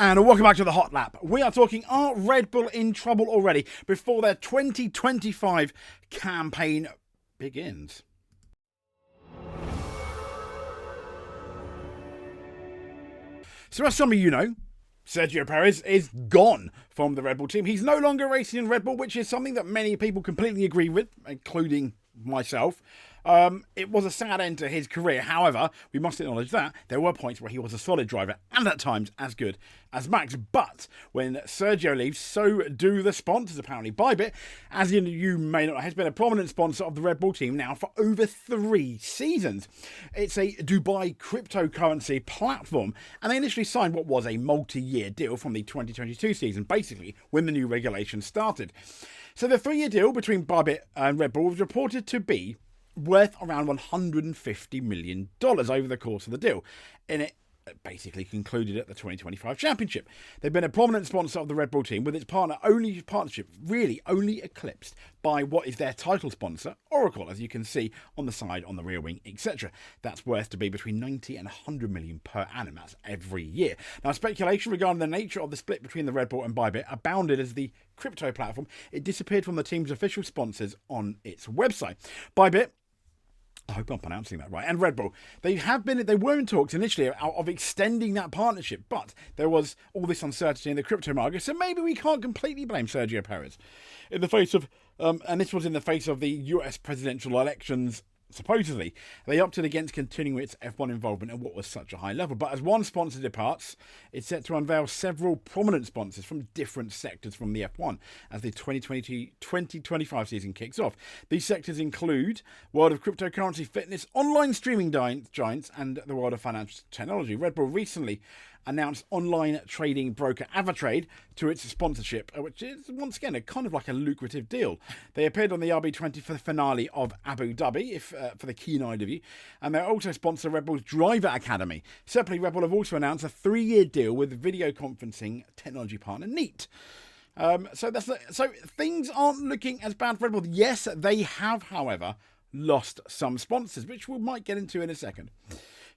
And welcome back to the Hot Lap. We are talking, are Red Bull in trouble already before their 2025 campaign begins? So as some of you know, Sergio Perez is gone from the Red Bull team. He's no longer racing in Red Bull, which is something that many people completely agree with, including myself. It was a sad end to his career. However, we must acknowledge that there were points where he was a solid driver and at times as good as Max. But when Sergio leaves, so do the sponsors, apparently. ByBit, as you may not know, has been a prominent sponsor of the Red Bull team now for over 3 seasons. It's a Dubai cryptocurrency platform, and they initially signed what was a multi-year deal from the 2022 season, basically when the new regulations started. So the 3-year deal between ByBit and Red Bull was reported to be worth around $150 million over the course of the deal. And it basically concluded at the 2025 championship. They've been a prominent sponsor of the Red Bull team, with its partnership really only eclipsed by what is their title sponsor, Oracle, as you can see on the side, on the rear wing, etc. That's worth to be between 90 and 100 million per annum. That's every year. Now, speculation regarding the nature of the split between the Red Bull and ByBit abounded as the crypto platform, it disappeared from the team's official sponsors on its website. ByBit, I hope I'm pronouncing that right, and Red Bull, they were in talks initially of extending that partnership, but there was all this uncertainty in the crypto market, so maybe we can't completely blame Sergio Perez in the face of, and this was in the face of the US presidential elections. Supposedly, they opted against continuing its F1 involvement at what was such a high level. But as one sponsor departs, it's set to unveil several prominent sponsors from different sectors from the F1 as the 2020-2025 season kicks off. These sectors include world of cryptocurrency, fitness, online streaming giants, and the world of financial technology. Red Bull recently announced online trading broker Avatrade to its sponsorship, which is once again a kind of like a lucrative deal. They appeared on the RB20 for the finale of Abu Dhabi, for the keen-eyed of you, and they also sponsor Red Bull's Driver Academy. Separately, Red Bull have also announced a 3-year deal with video conferencing technology partner Neat. So things aren't looking as bad for Red Bull. Yes, they have, however, lost some sponsors, which we might get into in a second.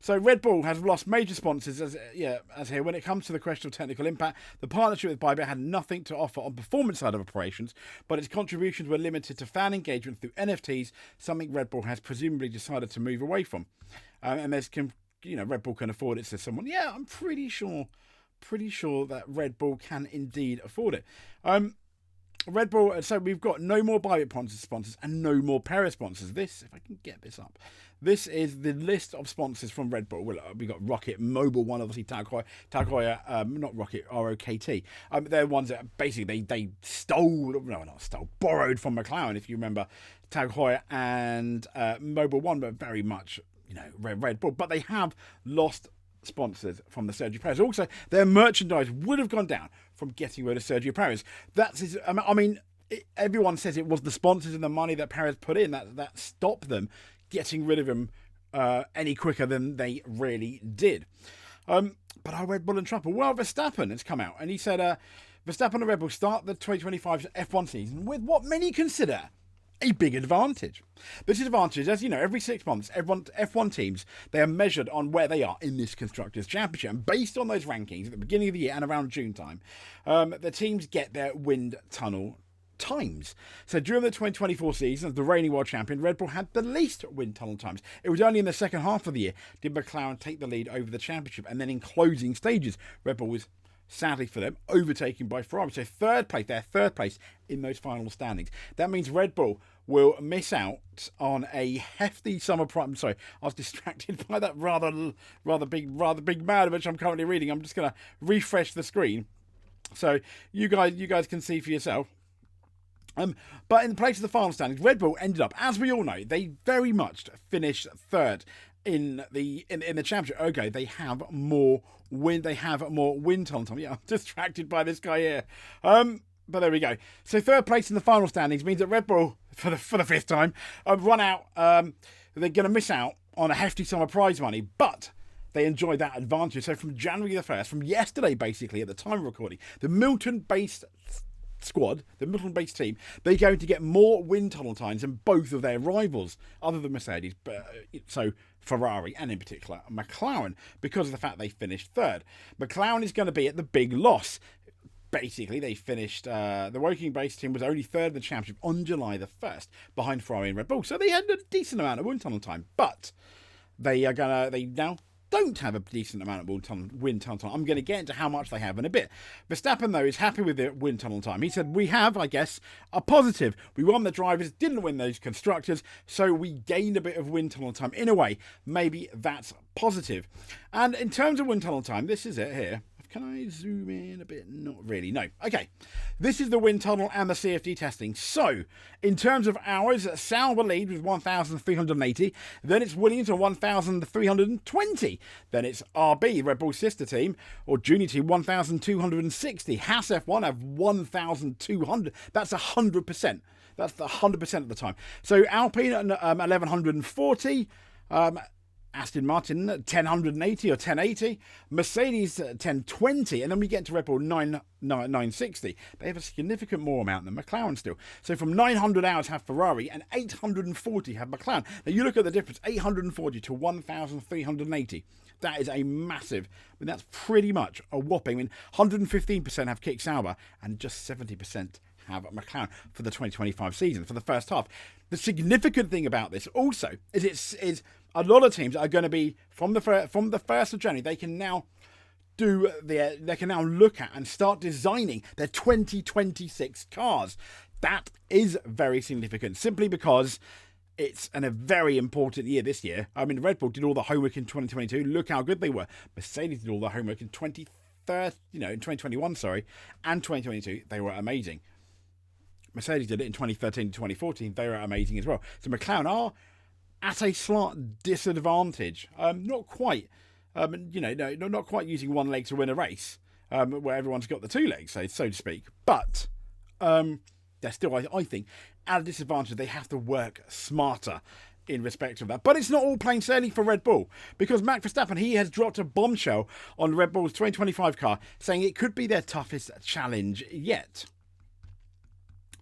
So Red Bull has lost major sponsors, as here. When it comes to the question of technical impact, the partnership with ByBit had nothing to offer on performance side of operations, but its contributions were limited to fan engagement through NFTs, something Red Bull has presumably decided to move away from. And Red Bull can afford it, says someone. Yeah, I'm pretty sure that Red Bull can indeed afford it. Red Bull, so we've got no more ByBit sponsors and no more Perez sponsors. This, if I can get this up, this is the list of sponsors from Red Bull. We've got Rocket, Mobile One, obviously Tag Heuer, not Rocket, ROKT. They're ones that basically they borrowed from McLaren, if you remember, Tag Heuer and Mobile One, but very much, Red Bull. But they have lost sponsors from the Sergio Perez. Also, their merchandise would have gone down from getting rid of Sergio Perez. Everyone says it was the sponsors and the money that Perez put in that stopped them getting rid of him any quicker than they really did. But are Red Bull in trouble? Well, Verstappen has come out and he said Verstappen and Red Bull start the 2025 F1 season with what many consider a big advantage. This advantage, as you know, every 6 months, F1 teams, they are measured on where they are in this Constructors' Championship. And based on those rankings at the beginning of the year and around June time, the teams get their wind tunnel times. So during the 2024 season, as the reigning world champion, Red Bull had the least wind tunnel times. It was only in the second half of the year did McLaren take the lead over the championship. And then in closing stages, Red Bull was, sadly for them, overtaken by Ferrari. So they're third place in those final standings. That means Red Bull will miss out on a hefty summer prize. I'm sorry, I was distracted by that rather big man, which I'm currently reading. I'm just going to refresh the screen so you guys can see for yourself. But in the place of the final standings, Red Bull ended up, as we all know, they very much finished third in the championship. Okay, they have more wind tunnel time. Yeah, I'm distracted by this guy here. But there we go. So third place in the final standings means that Red Bull, for the 5th time, run out. They're going to miss out on a hefty sum of prize money, but they enjoy that advantage. So from January the 1st, from yesterday basically, at the time of recording, the Milton-based squad, the Milton-based team, they're going to get more wind tunnel times than both of their rivals, other than Mercedes, so Ferrari and in particular McLaren, because of the fact they finished third. McLaren is going to be at the big loss. Basically, they finished, the Woking-based team was only third in the championship on July the 1st, behind Ferrari and Red Bull. So they had a decent amount of wind tunnel time, but they now don't have a decent amount of wind tunnel time. I'm going to get into how much they have in a bit. Verstappen, though, is happy with the wind tunnel time. He said, we have, I guess, a positive. We won the drivers, didn't win those constructors, so we gained a bit of wind tunnel time. In a way, maybe that's positive. And in terms of wind tunnel time, this is it here. Can I zoom in a bit? Not really, no. Okay, this is the wind tunnel and the CFD testing. So, in terms of hours, Sauber lead with 1,380. Then it's Williams on 1,320. Then it's RB, Red Bull sister team, or junior team, 1,260. Haas F1 have 1,200. That's 100%. That's the 100% of the time. So, Alpine at 1,140. Aston Martin 1080 or 1080, Mercedes 1020, and then we get to Red Bull 960. They have a significant more amount than McLaren still. So from 900 hours have Ferrari and 840 have McLaren. Now you look at the difference, 840 to 1,380. That is a massive, I mean, that's pretty much a whopping. I mean, 115% have kicked Sauber and just 70% have McLaren for the 2025 season, for the first half. The significant thing about this also is a lot of teams are going to be from the 1st of January. They can now look at and start designing their 2026 cars. That is very significant, simply because it's a very important year this year. I mean, Red Bull did all the homework in 2022. Look how good they were. Mercedes did all the homework in 2021, and 2022. They were amazing. Mercedes did it in 2013 to 2014. They were amazing as well. So McLaren are at a slight disadvantage. Not quite, not quite using one leg to win a race, where everyone's got the two legs, so to speak. But they're still, I think, at a disadvantage. They have to work smarter in respect of that. But it's not all plain sailing for Red Bull, because Max Verstappen, he has dropped a bombshell on Red Bull's 2025 car, saying it could be their toughest challenge yet.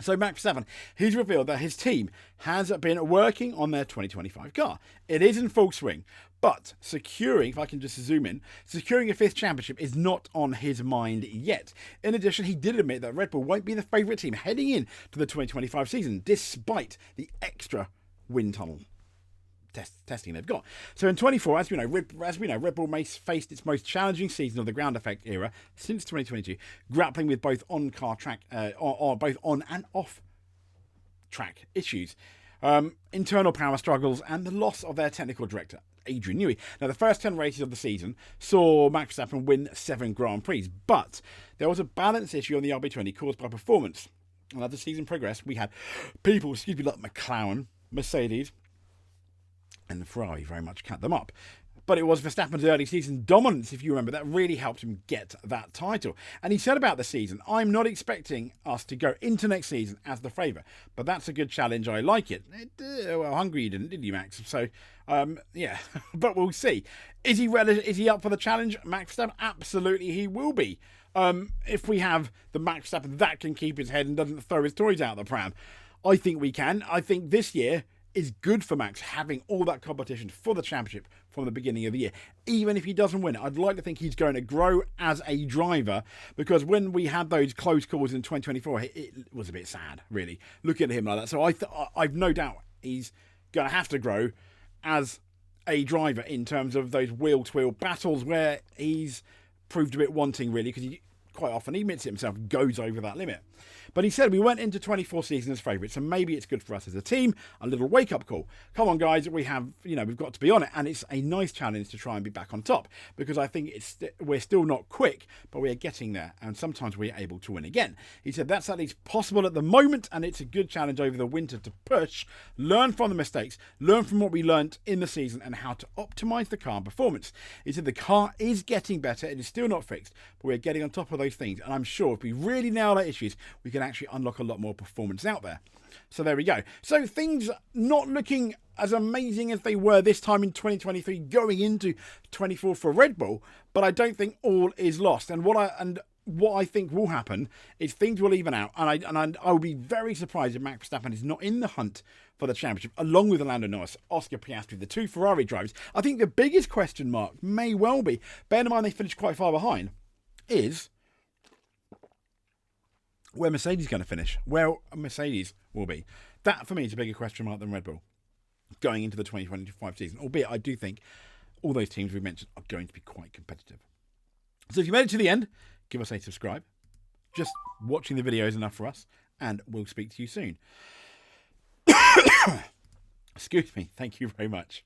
So Max Verstappen, he's revealed that his team has been working on their 2025 car. It is in full swing, but securing, if I can just zoom in, securing a 5th championship is not on his mind yet. In addition, he did admit that Red Bull won't be the favourite team heading in to the 2025 season, despite the extra wind tunnel testing they've got. So in 24, as we know, Red Bull faced its most challenging season of the ground effect era since 2022, grappling with both on-car track, or both on and off-track issues, internal power struggles, and the loss of their technical director, Adrian Newey. Now, the first 10 races of the season saw Max Verstappen win 7 Grand Prix, but there was a balance issue on the RB20 caused by performance. And as the season progressed, we had people, like McLaren, Mercedes, and Ferrari very much cut them up. But it was Verstappen's early season dominance, if you remember, that really helped him get that title. And he said about the season, I'm not expecting us to go into next season as the favourite, but that's a good challenge. I like it. Well, hungry you didn't, did you, Max? So, yeah, but we'll see. Is he up for the challenge, Max Verstappen? Absolutely, he will be. If we have the Max Verstappen that can keep his head and doesn't throw his toys out of the pram, I think we can. I think this year is good for Max, having all that competition for the championship from the beginning of the year. Even if he doesn't win it, I'd like to think he's going to grow as a driver, because when we had those close calls in 2024, it was a bit sad, really, looking at him like that. So I've no doubt he's going to have to grow as a driver in terms of those wheel-to-wheel battles where he's proved a bit wanting, really, because he quite often, he admits it himself, goes over that limit. But he said we went into 24 season as favourites, so maybe it's good for us as a team. A little wake-up call. Come on, guys, we've got to be on it, and it's a nice challenge to try and be back on top, because I think we're still not quick, but we are getting there, and sometimes we're able to win again. He said that's at least possible at the moment, and it's a good challenge over the winter to push, learn from the mistakes, learn from what we learnt in the season, and how to optimise the car performance. He said the car is getting better, it is still not fixed, but we're getting on top of those things, and I'm sure if we really nail our issues, we can actually unlock a lot more performance out there. So there we go. So things not looking as amazing as they were this time in 2023 going into 24 for Red Bull, but I don't think all is lost. And what what I think will happen is things will even out, and I will be very surprised if Max Verstappen is not in the hunt for the championship, along with Lando Norris, Oscar Piastri, the two Ferrari drivers. I think the biggest question mark may well be, bear in mind they finished quite far behind, is where Mercedes is going to finish, where Mercedes will be. That, for me, is a bigger question mark than Red Bull going into the 2025 season, albeit I do think all those teams we mentioned are going to be quite competitive. So if you made it to the end, give us a subscribe. Just watching the video is enough for us, and we'll speak to you soon. Excuse me. Thank you very much.